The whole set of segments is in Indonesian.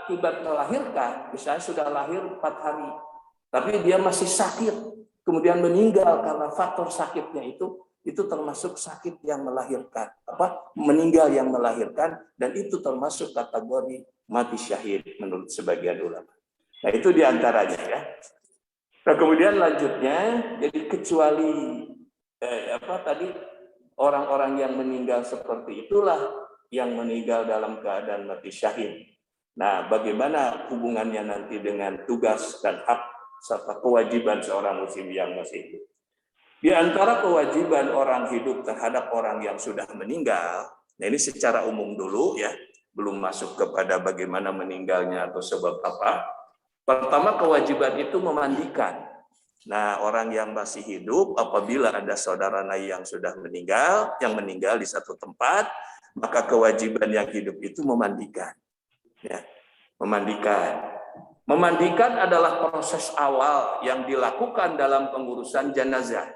akibat melahirkan, misalnya sudah lahir 4 hari, tapi dia masih sakit, kemudian meninggal karena faktor sakitnya itu termasuk sakit yang melahirkan, meninggal yang melahirkan, dan itu termasuk kategori mati syahid menurut sebagian ulama. Nah itu diantaranya ya. Nah kemudian lanjutnya, jadi kecuali tadi orang-orang yang meninggal seperti itulah yang meninggal dalam keadaan mati syahid. Nah, bagaimana hubungannya nanti dengan tugas dan hak serta kewajiban seorang muslim yang masih hidup? Di antara kewajiban orang hidup terhadap orang yang sudah meninggal, nah ini secara umum dulu ya, belum masuk kepada bagaimana meninggalnya atau sebab apa. Pertama, kewajiban itu memandikan. Nah, orang yang masih hidup, apabila ada saudara yang sudah meninggal, yang meninggal di satu tempat, maka kewajiban yang hidup itu memandikan. Ya, memandikan. Memandikan adalah proses awal yang dilakukan dalam pengurusan jenazah.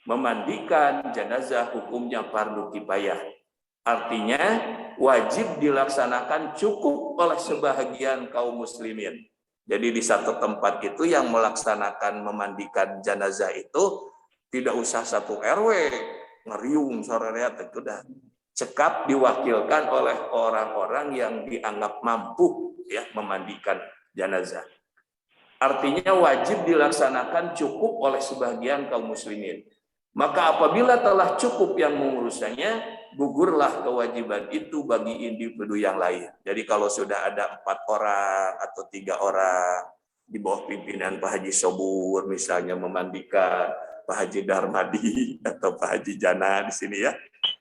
Memandikan jenazah hukumnya fardu kifayah. Artinya, wajib dilaksanakan cukup oleh sebahagian kaum muslimin. Jadi di satu tempat itu yang melaksanakan memandikan jenazah itu tidak usah satu RW ngeriung sorenya itu dah cekap diwakilkan oleh orang-orang yang dianggap mampu ya memandikan jenazah. Artinya wajib dilaksanakan cukup oleh sebagian kaum muslimin. Maka apabila telah cukup yang mengurusnya, gugurlah kewajiban itu bagi individu yang lain. Jadi kalau sudah ada 4 orang atau 3 orang di bawah pimpinan Pak Haji Sobur misalnya memandikan Pak Haji Darmadi atau Pak Haji Jana di sini ya.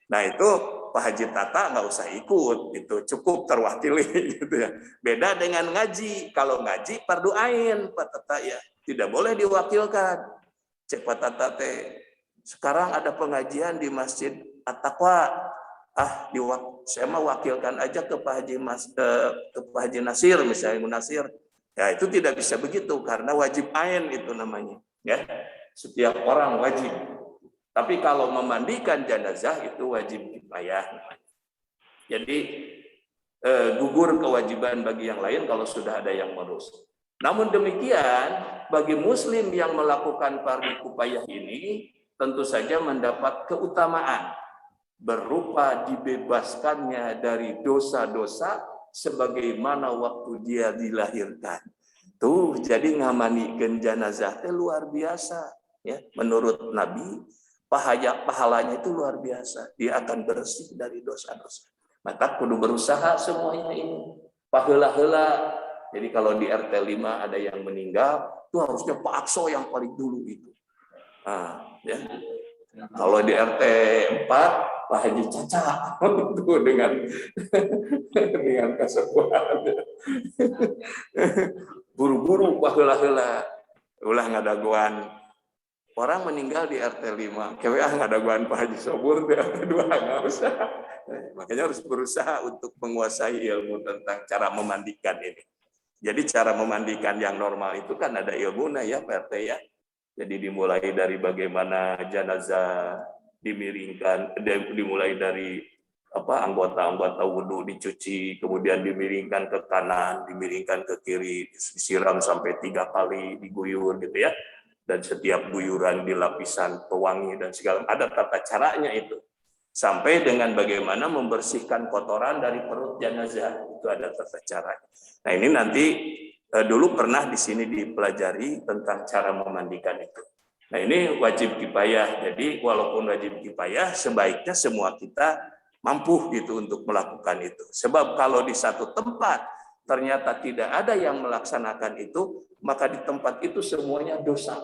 Nah itu Pak Haji Tata nggak usah ikut, itu cukup terwakili gitu ya. Beda dengan ngaji, kalau ngaji fardu ain Pak Tata ya, tidak boleh diwakilkan. Cek Pak Tata teh. Sekarang ada pengajian di Masjid At-Taqwa. Saya mau wakilkan aja ke Pak Haji Nasir misalnya Munasir. Ya itu tidak bisa begitu karena wajib ain itu namanya. Ya, setiap orang wajib. Tapi kalau memandikan jenazah itu wajib kifayah. Jadi gugur kewajiban bagi yang lain kalau sudah ada yang mengurus. Namun demikian, bagi muslim yang melakukan fardu kifayah ini tentu saja mendapat keutamaan berupa dibebaskannya dari dosa-dosa sebagaimana waktu dia dilahirkan. Tuh, jadi ngamanikeun jenazah itu luar biasa ya. Menurut Nabi, pahalanya itu luar biasa. Dia akan bersih dari dosa-dosa. Maka kudu berusaha semuanya ini. Paheula-heula. Jadi kalau di RT 5 ada yang meninggal, itu harusnya Pak Akso yang paling dulu itu. Ya. Kalau di RT 4 Pak Haji Caca itu dengan kesepuhan buru-buru baheula-heula ulah ngadaguan orang meninggal di RT 5 kewe ngadaguan Pak Haji Sobur di RT 2 nggak usah. Makanya harus berusaha untuk menguasai ilmu tentang cara memandikan ini. Jadi cara memandikan yang normal itu kan ada ilmunya ya Pak RT ya. Jadi dimulai dari bagaimana jenazah dimiringkan, dimulai dari anggota-anggota wudhu dicuci, kemudian dimiringkan ke kanan, dimiringkan ke kiri, disiram sampai 3 kali, diguyur gitu ya. Dan setiap guyuran di lapisan pewangi dan segala ada tata caranya itu. Sampai dengan bagaimana membersihkan kotoran dari perut jenazah itu ada tata caranya. Nah ini nanti dulu pernah di sini dipelajari tentang cara memandikan itu. Nah ini wajib kifayah. Jadi walaupun wajib kifayah, sebaiknya semua kita mampu gitu untuk melakukan itu. Sebab kalau di satu tempat ternyata tidak ada yang melaksanakan itu, maka di tempat itu semuanya dosa.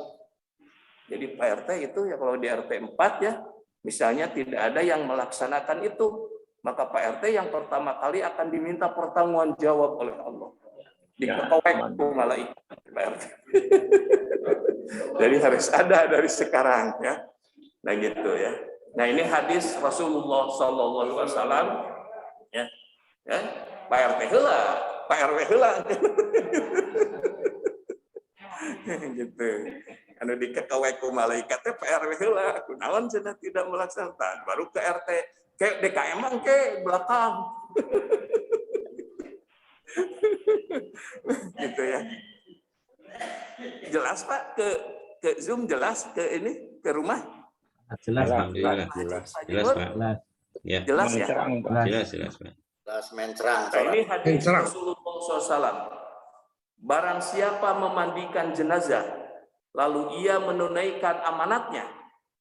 Jadi Pak RT itu ya kalau di RT 4 ya, misalnya tidak ada yang melaksanakan itu, maka Pak RT yang pertama kali akan diminta pertanggungan jawab oleh Allah. Diketowek malaikat Pak RT. Jadi harus ada dari sekarang ya. Nah gitu ya. Nah ini hadis Rasulullah Sallallahu Alaihi Wasallam ya. Ya, Pak RT heula, Pak RW heula. Gitu. Anu diketowek ku malaikat teh Pak RW heula, kunaon cenah tidak melaksanakan. Baru ke RT, ke DKM ke belakang. gitu ya. Jelas Pak, ke Zoom jelas, ke ini, ke rumah? Jelas, Pak. Jelas, Pak. Ya. Jelas ya? Jelas, Pak. Jelas mencerang. Nah, ini hadis Rasulullah SAW. Barang siapa memandikan jenazah, lalu ia menunaikan amanatnya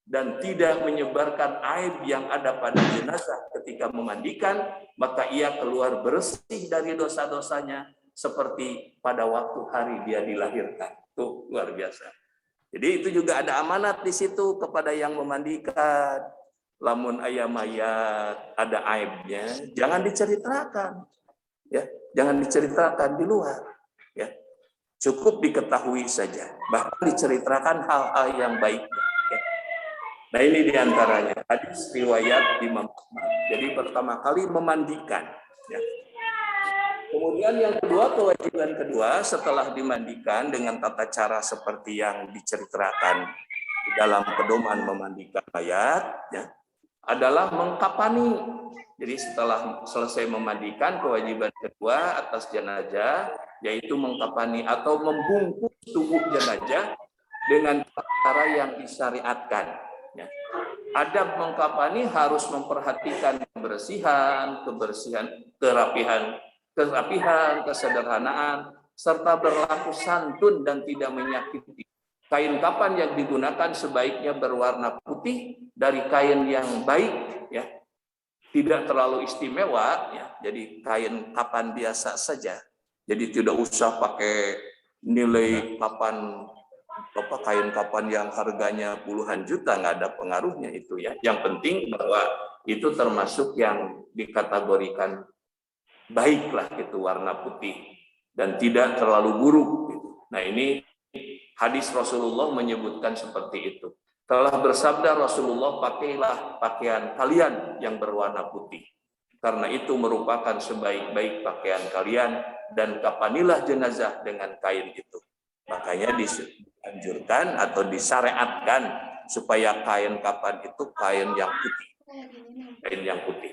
dan tidak menyebarkan aib yang ada pada jenazah ketika memandikan, maka ia keluar bersih dari dosa-dosanya seperti pada waktu hari dia dilahirkan. Tuh, luar biasa. Jadi itu juga ada amanat di situ kepada yang memandikan. Lamun ayam mayat ada aibnya, jangan diceritakan. Ya, jangan diceritakan di luar. Ya. Cukup diketahui saja. Bahkan diceritakan hal-hal yang baik. Ya. Nah, ini diantaranya hadis riwayat Imam Ahmad. Jadi pertama kali memandikan. Ya. Kemudian yang kedua, kewajiban kedua setelah dimandikan dengan tata cara seperti yang diceritakan di dalam pedoman memandikan mayat, ya, adalah mengkapani. Jadi setelah selesai memandikan, kewajiban kedua atas jenazah yaitu mengkapani atau membungkus tubuh jenazah dengan cara yang disyariatkan. Ya. Adab mengkapani harus memperhatikan kebersihan, kerapihan, kesederhanaan, serta berlaku santun dan tidak menyakiti. Kain kapan yang digunakan sebaiknya berwarna putih dari kain yang baik, ya, tidak terlalu istimewa, ya. Jadi kain kapan biasa saja. Jadi tidak usah pakai nilai kain kapan yang harganya puluhan juta, nggak ada pengaruhnya itu ya. Yang penting bahwa itu termasuk yang dikategorikan baiklah itu warna putih dan tidak terlalu buruk gitu. Nah, ini hadis Rasulullah menyebutkan seperti itu. Telah bersabda Rasulullah, pakailah pakaian kalian yang berwarna putih, karena itu merupakan sebaik-baik pakaian kalian, dan kapanilah jenazah dengan kain itu. Makanya dianjurkan atau disyariatkan supaya kain kapan itu kain yang putih. Kain yang putih.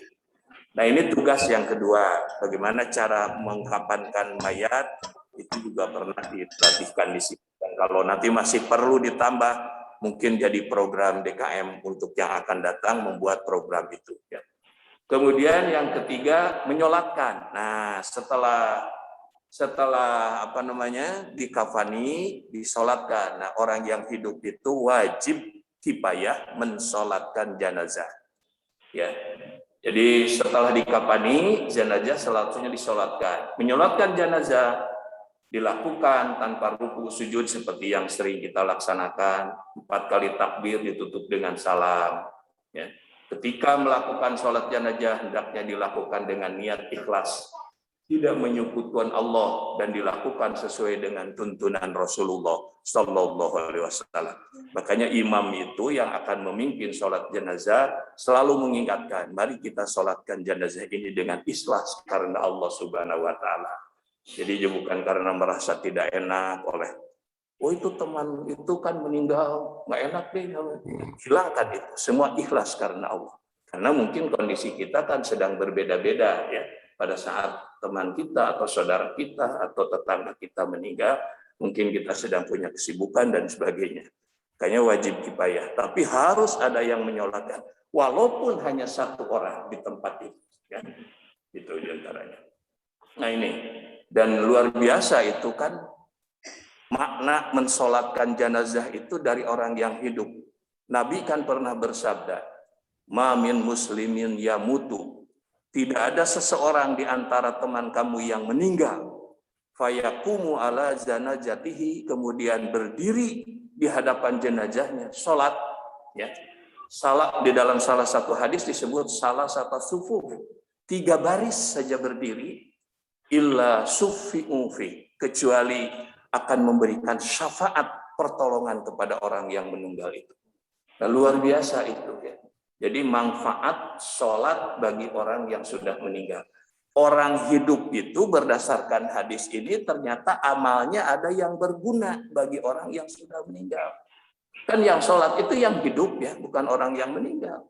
Nah, ini tugas yang kedua, bagaimana cara mengkapankan mayat, itu juga pernah dilatihkan di sini. Dan kalau nanti masih perlu ditambah, mungkin jadi program DKM untuk yang akan datang membuat program itu. Ya. Kemudian yang ketiga, menyolatkan. Nah, setelah dikafani, disolatkan. Nah, orang yang hidup itu wajib kifayah mensolatkan jenazah. Ya. Jadi setelah dikafani, jenazah selanjutnya disolatkan. Menyolatkan jenazah dilakukan tanpa ruku sujud seperti yang sering kita laksanakan. 4 kali takbir ditutup dengan salam. Ya. Ketika melakukan sholat jenazah, hendaknya dilakukan dengan niat ikhlas, tidak menyekutukan Allah, dan dilakukan sesuai dengan tuntunan Rasulullah Sallallahu Alaihi Wasallam. Makanya imam itu yang akan memimpin sholat jenazah selalu mengingatkan, mari kita sholatkan jenazah ini dengan ikhlas karena Allah Subhanahu Wa Taala. Jadi bukan karena merasa tidak enak oleh, oh itu teman itu kan meninggal, nggak enak deh. Hilangkan itu, semua ikhlas karena Allah. Karena mungkin kondisi kita kan sedang berbeda-beda ya. Pada saat teman kita atau saudara kita atau tetangga kita meninggal, mungkin kita sedang punya kesibukan dan sebagainya. Kayaknya wajib kifayah, tapi harus ada yang menyolatkan, walaupun hanya 1 orang di tempat itu. Ya. Itu diantaranya. Nah ini, dan luar biasa itu kan, makna mensolatkan jenazah itu dari orang yang hidup. Nabi kan pernah bersabda, ma min muslimin yamutu, tidak ada seseorang di antara teman kamu yang meninggal, fayaqumu ala zanajatihi, kemudian berdiri di hadapan jenazahnya, sholat, ya. Salah, di dalam salah satu hadis disebut salah satu sufuf, 3 baris saja berdiri, illa sufi'u fi, kecuali akan memberikan syafaat pertolongan kepada orang yang meninggal itu. Nah, luar biasa itu ya. Jadi manfaat sholat bagi orang yang sudah meninggal. Orang hidup itu berdasarkan hadis ini ternyata amalnya ada yang berguna bagi orang yang sudah meninggal. Kan yang sholat itu yang hidup ya, bukan orang yang meninggal.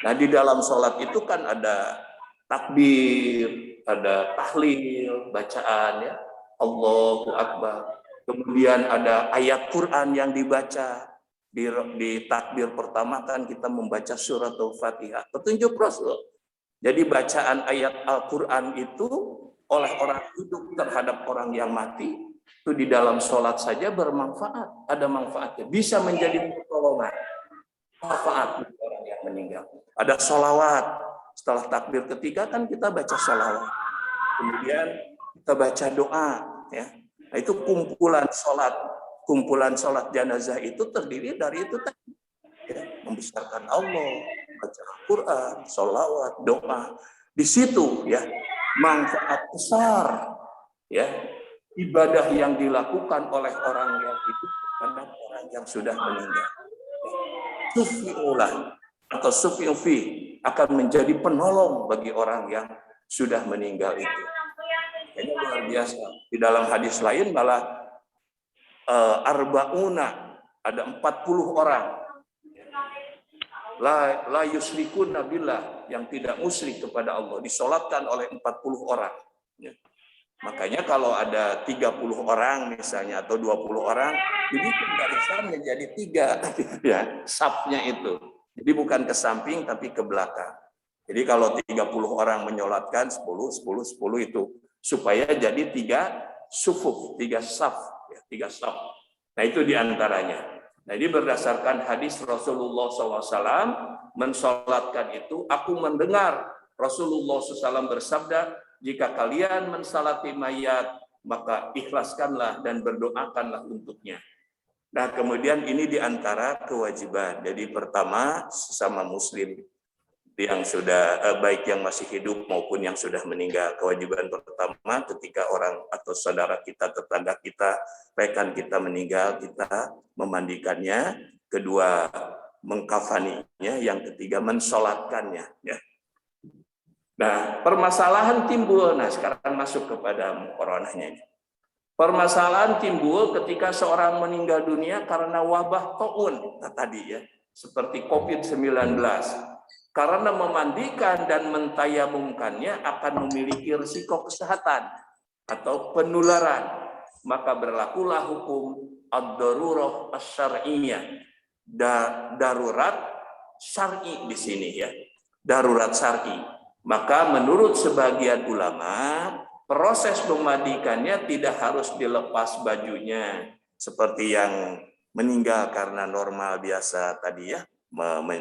Nah, di dalam sholat itu kan ada takbir, ada tahlil, bacaan ya. Allahu Akbar. Kemudian ada ayat Quran yang dibaca. Di takbir pertama kan kita membaca surat Al-Fatihah. Petunjuk Rasul. Jadi bacaan ayat Al-Quran itu oleh orang hidup terhadap orang yang mati, itu di dalam sholat saja bermanfaat. Ada manfaatnya. Bisa menjadi pertolongan. Manfaat bagi orang yang meninggal. Ada sholawat. Setelah takbir ketiga kan kita baca sholawat. Kemudian kita baca doa. Ya. Nah, itu kumpulan sholat jenazah itu terdiri dari itu tadi. Ya, membesarkan Allah, baca Al-Quran, sholawat, doa. Di situ ya manfaat besar ya ibadah yang dilakukan oleh orang yang hidup terhadap orang yang sudah meninggal. Sufi'ulah atau sufi'ufi akan menjadi penolong bagi orang yang sudah meninggal itu. Ini luar biasa. Di dalam hadis lain malah arba'una, ada 40 orang la yusyrikun billah, yang tidak musyrik kepada Allah, disolatkan oleh 40 orang. Makanya kalau ada 30 orang misalnya atau 20 orang, dibikin barisan menjadi 3 ya, safnya itu. Jadi bukan ke samping tapi ke belakang. Jadi kalau 30 orang menyolatkan 10 itu supaya jadi 3 sufuf, 3 saf, ya, 3 saf. Nah itu diantaranya. Nah ini berdasarkan hadis Rasulullah SAW mensolatkan itu, aku mendengar Rasulullah SAW bersabda, jika kalian mensalati mayat, maka ikhlaskanlah dan berdoakanlah untuknya. Nah kemudian ini diantara kewajiban. Jadi pertama sesama muslim yang sudah baik yang masih hidup maupun yang sudah meninggal, kewajiban pertama ketika orang atau saudara kita, tetangga kita, rekan kita meninggal, kita memandikannya, kedua mengkafaninya, yang ketiga mensolatkannya ya. Nah permasalahan timbul, nah sekarang masuk kepada coronanya ini. Permasalahan timbul ketika seorang meninggal dunia karena wabah taun, nah, tadi ya, seperti COVID-19. Karena memandikan dan mentayamumkannya akan memiliki risiko kesehatan atau penularan, maka berlakulah hukum ad-darurah asy-syar'iyyah, darurat syar'i di sini ya, darurat syar'i. Maka menurut sebagian ulama, proses memandikannya tidak harus dilepas bajunya seperti yang meninggal karena normal biasa tadi ya,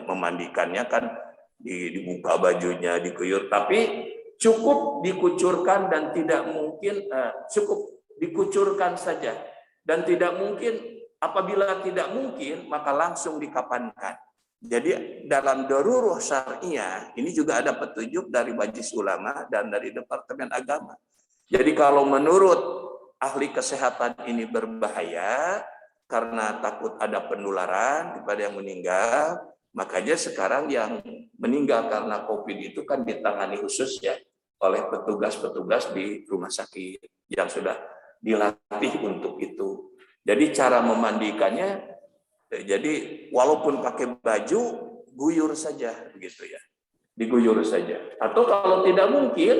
memandikannya kan dibuka bajunya, dikuyur, tapi cukup dikucurkan dan tidak mungkin cukup dikucurkan saja, dan tidak mungkin, apabila tidak mungkin maka langsung dikapankan. Jadi dalam darurah syariah ini juga ada petunjuk dari Majelis Ulama dan dari Departemen Agama. Jadi kalau menurut ahli kesehatan ini berbahaya karena takut ada penularan kepada yang meninggal, makanya sekarang yang meninggal karena COVID itu kan ditangani khusus ya oleh petugas-petugas di rumah sakit yang sudah dilatih untuk itu. Jadi cara memandikannya, jadi walaupun pakai baju, guyur saja begitu ya, diguyur saja. Atau kalau tidak mungkin,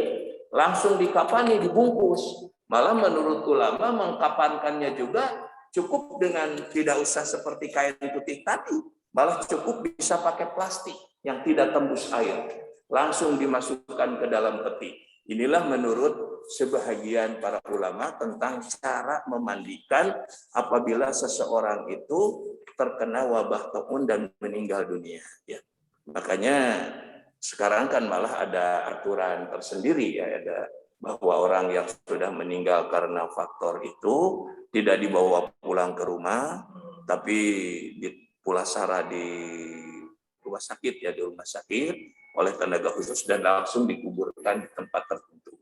langsung dikafani, dibungkus. Malah menurut ulama mengkafankannya juga cukup dengan tidak usah seperti kain putih tadi. Malah cukup bisa pakai plastik yang tidak tembus air. Langsung dimasukkan ke dalam peti. Inilah menurut sebahagian para ulama tentang cara memandikan apabila seseorang itu terkena wabah taun dan meninggal dunia. Ya. Makanya sekarang kan malah ada aturan tersendiri ya, ada bahwa orang yang sudah meninggal karena faktor itu tidak dibawa pulang ke rumah, tapi pulasara di rumah sakit ya, di rumah sakit oleh tenaga khusus dan langsung dikuburkan di tempat tertentu.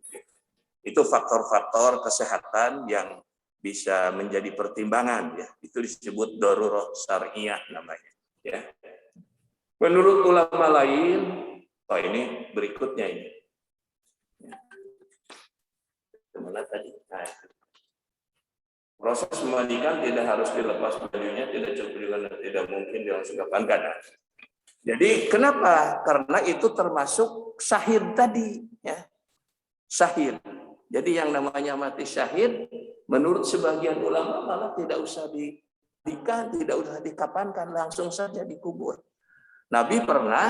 Itu faktor-faktor kesehatan yang bisa menjadi pertimbangan ya. Itu disebut darurah syar'iyyah namanya ya. Menurut ulama lain, ini berikutnya ini. Mana tadi? Nah, proses memandikan tidak harus dilepas bajunya, tidak cukup juga tidak mungkin langsung kapankan. Jadi kenapa? Karena itu termasuk syahid tadi, ya. Syahid. Jadi yang namanya mati syahid Menurut sebagian ulama malah tidak usah dimandikan, tidak usah dikapankan, langsung saja dikubur. Nabi pernah